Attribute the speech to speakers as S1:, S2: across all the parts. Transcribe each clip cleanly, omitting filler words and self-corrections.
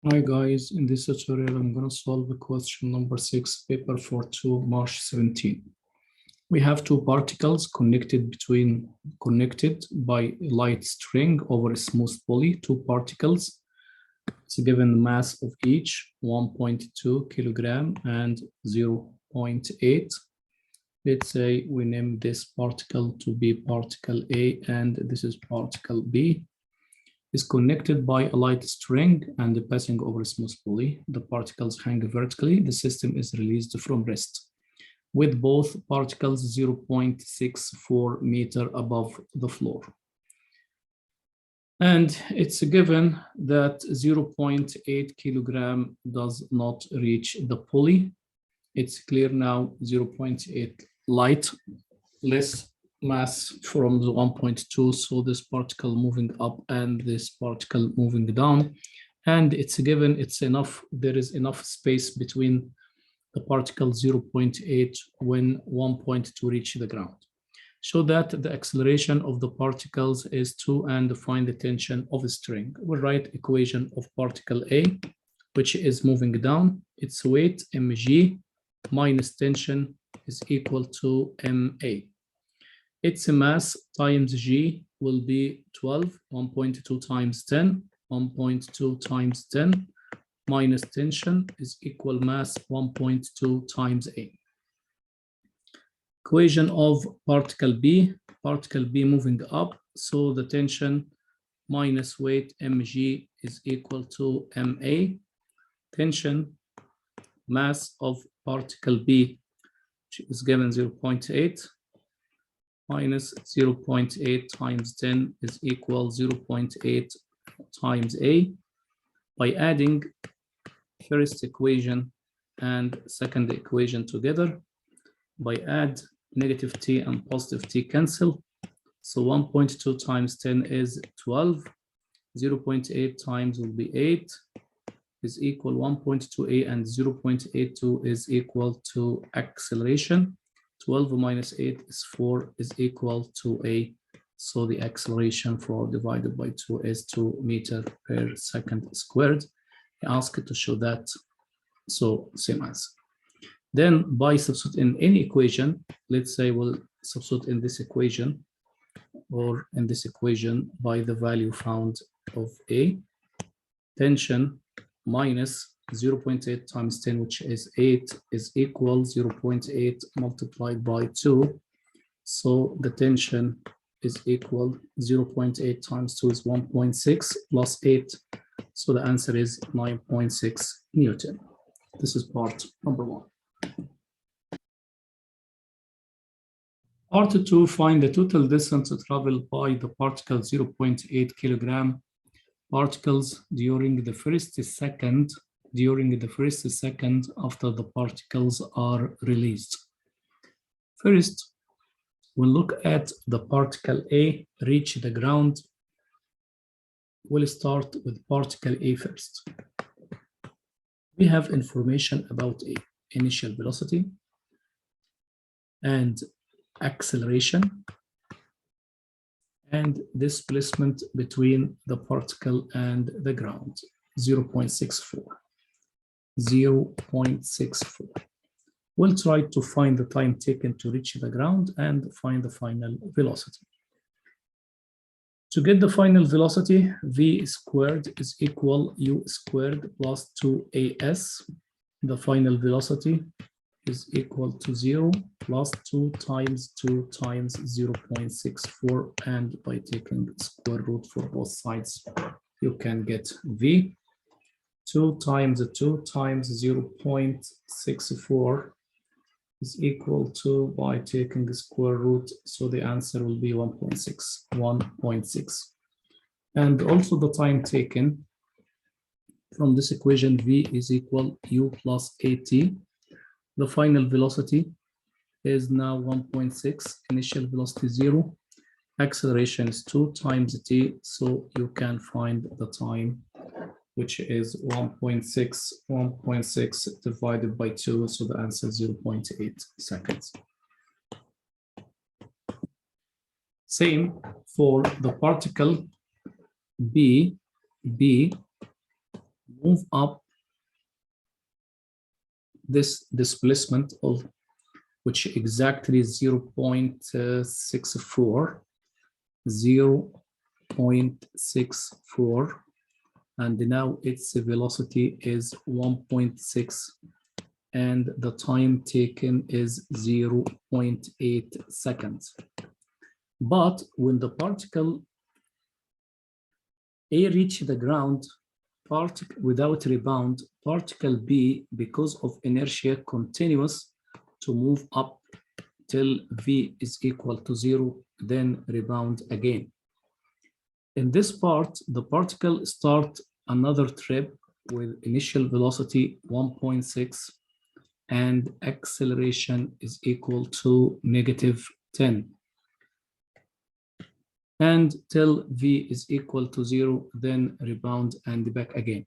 S1: Hi guys, in this tutorial I'm going to solve the question number 6, paper 42, March 17. We have two particles connected by a light string over a smooth poly. Two particles. It's given the mass of each 1.2 kilogram and 0.8. Let's say we name this particle to be particle A and this is particle B. Is connected by a light string and passing over a smooth poly. The particles hang vertically. The system is released from rest, with both particles 0.64 meter above the floor. And it's given that 0.8 kilogram does not reach the pulley. It's clear now 0.8 light, less mass from the 1.2, so this particle moving up and this particle moving down, and it's given it's enough, there is enough space between the particle 0.8 when 1.2 reach the ground, so that the acceleration of the particles is 2 and find the tension of a string. We'll write equation of particle A, which is moving down. Its weight mg minus tension is equal to ma. Its mass times g will be 12, 1.2 times 10, 1.2 times 10 minus tension is equal mass 1.2 times A. Equation of particle B moving up, so the tension minus weight mg is equal to ma. Tension mass of particle B, which is given 0.8, minus 0.8 times 10 is equal 0.8 times A. By adding first equation and second equation together, by add negative t and positive t cancel. So 1.2 times 10 is 12. 0.8 times will be 8 is equal 1.2a, and 0.82 is equal to acceleration. 12 minus 8 is 4 is equal to a. So the acceleration 4 divided by 2 is 2 meters per second squared. I asked to show that, so same as. Then by substitute in any equation, let's say we'll substitute in this equation or in this equation by the value found of A. Tension minus 0.8 times 10, which is 8, is equal 0.8 multiplied by 2. So the tension is equal 0.8 times 2 is 1.6 plus 8. So the answer is 9.6 Newton. This is part number 1. Part 2, find the total distance traveled by the particle 0.8 kilogram particles during the first second after the particles are released. First, we'll look at the particle A reach the ground. We'll start with particle A first. We have information about A, initial velocity and acceleration and displacement between the particle and the ground, 0.64. We'll try to find the time taken to reach the ground and find the final velocity. To get the final velocity, v squared is equal u squared plus 2as. The final velocity is equal to 0 plus 2 times 0.64, and by taking the square root for both sides, you can get v. 2 times 0.64 is equal to, by taking the square root, so the answer will be 1.6. And also the time taken from this equation, v is equal u plus at. The final velocity is now 1.6, initial velocity 0, acceleration is 2 times t, so you can find the time, which is 1.6 divided by 2, so the answer is 0.8 seconds. Same for the particle B move up this displacement of which exactly 0.64, 0.64, and now its velocity is 1.6, and the time taken is 0.8 seconds. But when the particle A reaches the ground, without rebound, particle B, because of inertia, continuous to move up till V is equal to 0, then rebound again. In this part, the particle starts another trip with initial velocity 1.6 and acceleration is equal to -10. And till V is equal to 0, then rebound and back again.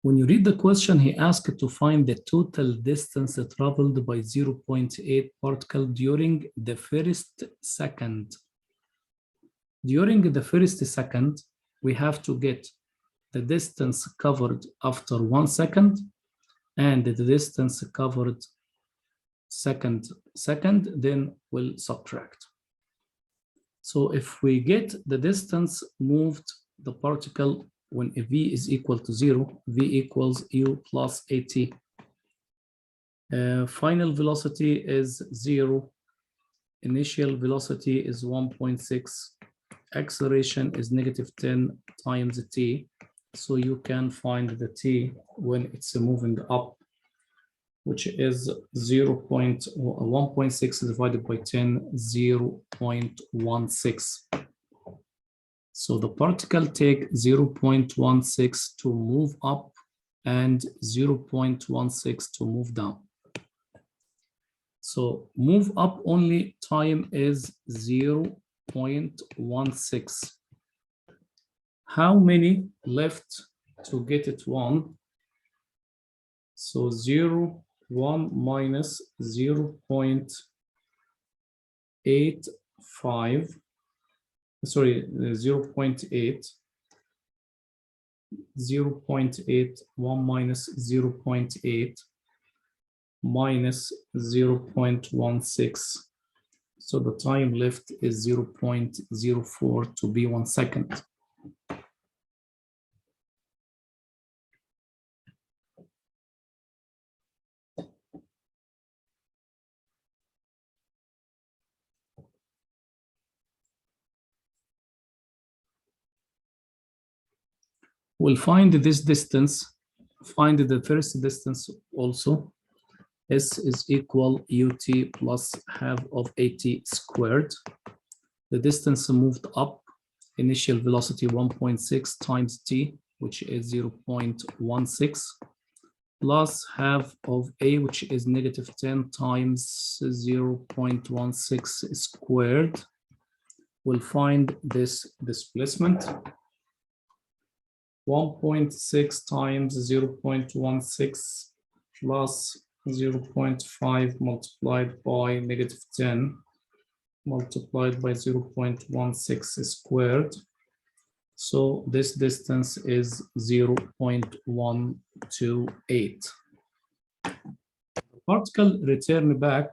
S1: When you read the question, he asked to find the total distance traveled by 0.8 particle during the first second. During the first second, we have to get the distance covered after 1 second and the distance covered second, then we'll subtract. So if we get the distance moved, the particle, when V is equal to 0, V equals U plus AT. Final velocity is 0. Initial velocity is 1.6. Acceleration is -10 times T. So you can find the T when it's moving up, which is 1.6 divided by 10, 0.16. So the particle take 0.16 to move up and 0.16 to move down. So move up only time is 0.16. How many left to get it 1? So 0, 1 minus 0.85. Sorry, 0.8, 1 minus 0.8 minus 0.16. So the time left is 0.04 to be 1 second. We'll find this distance, find the first distance also. S is equal UT plus half of AT squared. The distance moved up, initial velocity 1.6 times T, which is 0.16, plus half of A, which is -10 times 0.16 squared. We'll find this displacement. 1.6 times 0.16 plus 0.5 multiplied by -10 multiplied by 0.16 squared. So this distance is 0.128. The particle return back.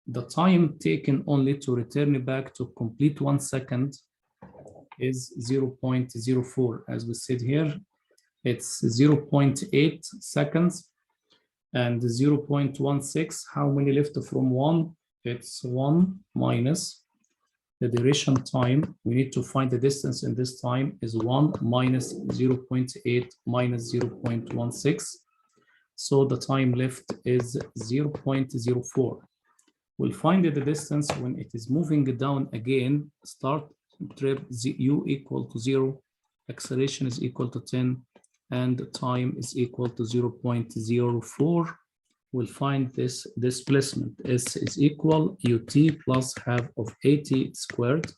S1: The time taken only to return back to complete 1 second is 0.04. As we said here, it's 0.8 seconds and 0.16. How many left from 1? It's 1 minus the duration time. We need to find the distance in this time is 1 minus 0.8 minus 0.16. So the time left is 0.04. We'll find the distance when it is moving down again. Start trip U equal to 0, acceleration is equal to 10, and time is equal to 0.04. We'll find this displacement. S is equal UT plus half of AT squared.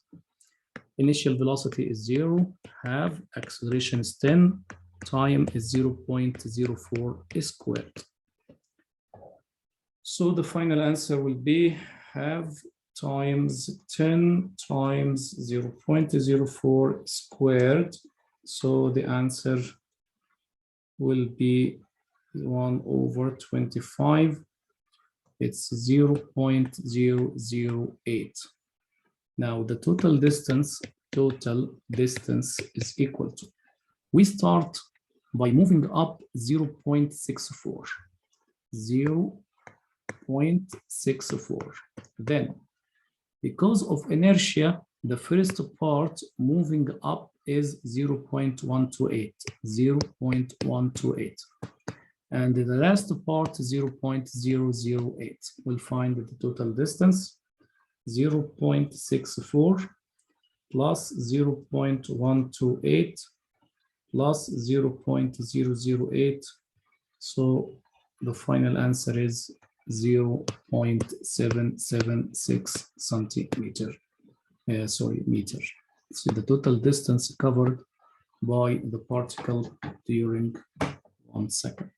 S1: Initial velocity is 0, half, acceleration is 10, time is 0.04 squared. So the final answer will be half times 10 times 0.04 squared. So the answer will be 1/25. It's 0.008. Now the total distance is equal to, we start by moving up 0.64. 0.64. Then, because of inertia, the first part moving up is 0.128. 0.128. And the last part, 0.008. We'll find the total distance, 0.64 plus 0.128 plus 0.008. So the final answer is 0.776 centimeter. Meter. So the total distance covered by the particle during 1 second.